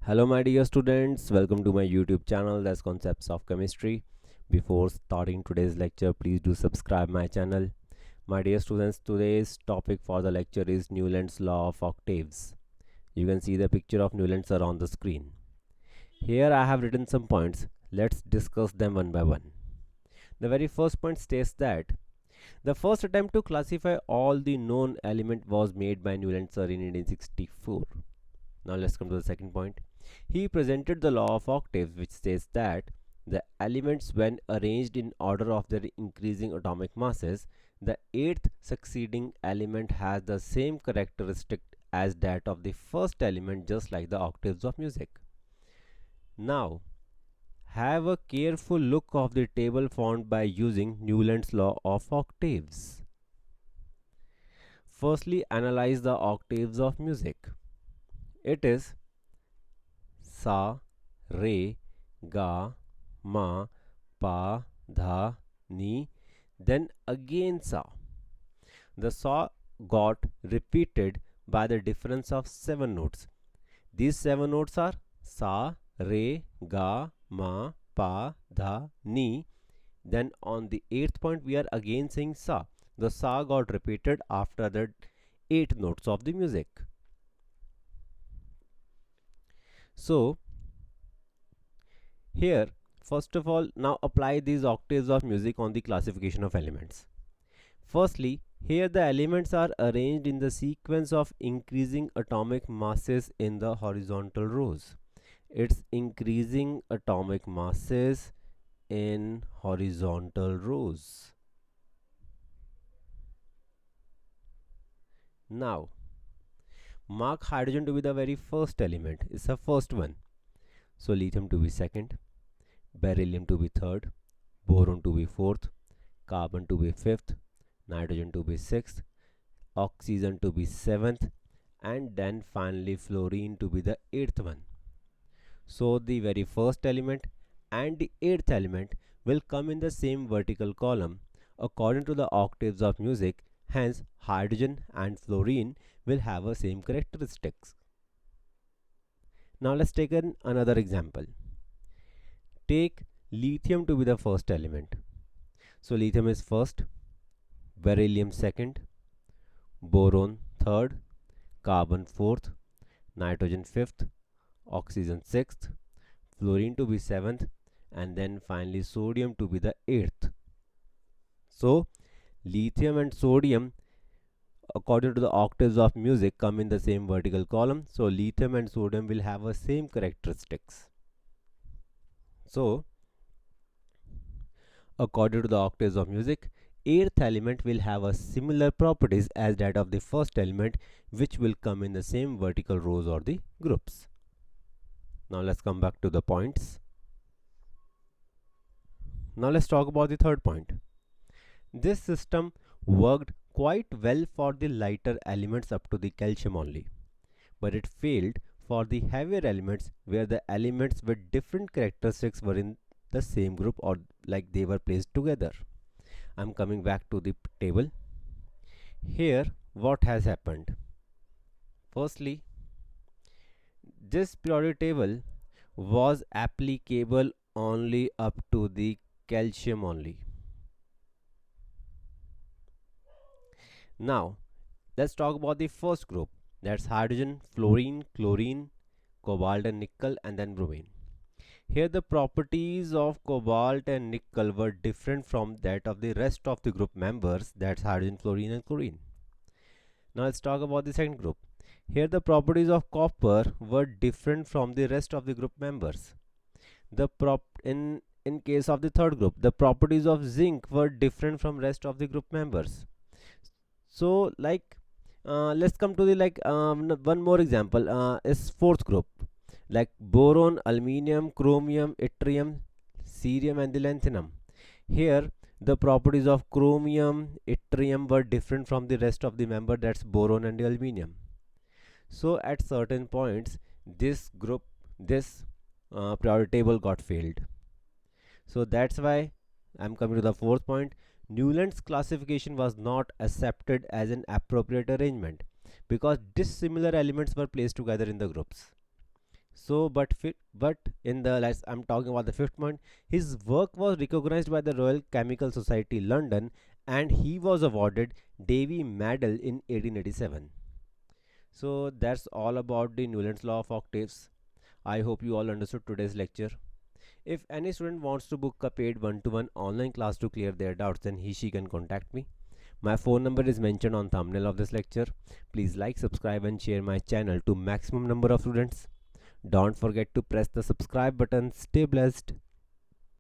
Hello, my dear students. Welcome to my YouTube channel, that's Concepts of Chemistry. Before starting today's lecture, please do subscribe my channel. My dear students, today's topic for the lecture is Newland's law of octaves. You can see the picture of Newland sir on the screen. Here I have written some points. Let's discuss them one by one. The very first point states that the first attempt to classify all the known elements was made by Newland sir in 1864. Now let's come to the second point. He presented the law of octaves, which says that the elements, when arranged in order of their increasing atomic masses, the eighth succeeding element has the same characteristic as that of the first element, just like the octaves of music. Now, have a careful look of the table found by using Newland's law of octaves. Firstly, analyze the octaves of music. It is sa, re, ga, ma, pa, dha, ni, then again sa. The sa got repeated by the difference of 7 notes. These 7 notes are sa, re, ga, ma, pa, dha, ni. Then on the 8th point we are again saying sa. The sa got repeated after the 8 notes of the music. So here, first of all, now apply these octaves of music on the classification of elements. Firstly, here the elements are arranged in the sequence of increasing atomic masses in the horizontal rows. It's increasing atomic masses in horizontal rows. Now, mark hydrogen to be the very first element. It's the first one. So lithium to be second, beryllium to be third, boron to be fourth, carbon to be fifth, nitrogen to be sixth, oxygen to be seventh, and then finally fluorine to be the eighth one. So the very first element and the eighth element will come in the same vertical column according to the octaves of music. Hence, hydrogen and fluorine will have the same characteristics. Now let's take another example. Take lithium to be the first element. So lithium is first, beryllium second, boron third, carbon fourth, nitrogen fifth, oxygen sixth, fluorine to be seventh, and then finally sodium to be the eighth. So lithium and sodium, according to the octaves of music, come in the same vertical column. So lithium and sodium will have the same characteristics. So according to the octaves of music, eighth element will have a similar properties as that of the first element, which will come in the same vertical rows or the groups. Now let's come back to the points. Now let's talk about the third point. This system worked quite well for the lighter elements up to the calcium only, but it failed for the heavier elements where the elements with different characteristics were in the same group or like they were placed together. I'm coming back to the table. Here what has happened? Firstly, this periodic table was applicable only up to the calcium only. Now let's talk about the first group, that's hydrogen, fluorine, chlorine, cobalt and nickel, and then bromine. Here the properties of cobalt and nickel were different from that of the rest of the group members, that's hydrogen, fluorine and chlorine. Now let's talk about the second group. Here the properties of copper were different from the rest of the group members. In case of the third group, the properties of zinc were different from rest of the group members. So let's come to the one more example is fourth group, like boron, aluminium, chromium, yttrium, cerium and the lanthanum. Here the properties of chromium, yttrium were different from the rest of the member, that's boron and aluminium. So at certain points this periodic table got failed. So that's why I'm coming to the fourth point. Newland's classification was not accepted as an appropriate arrangement because dissimilar elements were placed together in the groups. So, but in the let's I'm talking about the fifth point. His work was recognized by the Royal Chemical Society London, and he was awarded Davy Medal in 1887. So that's all about the Newland's law of octaves. I hope you all understood today's lecture. If any student wants to book a paid one-to-one online class to clear their doubts, then she can contact me. My phone number is mentioned on thumbnail of this lecture. Please like, subscribe and share my channel to maximum number of students. Don't forget to press the subscribe button. Stay blessed.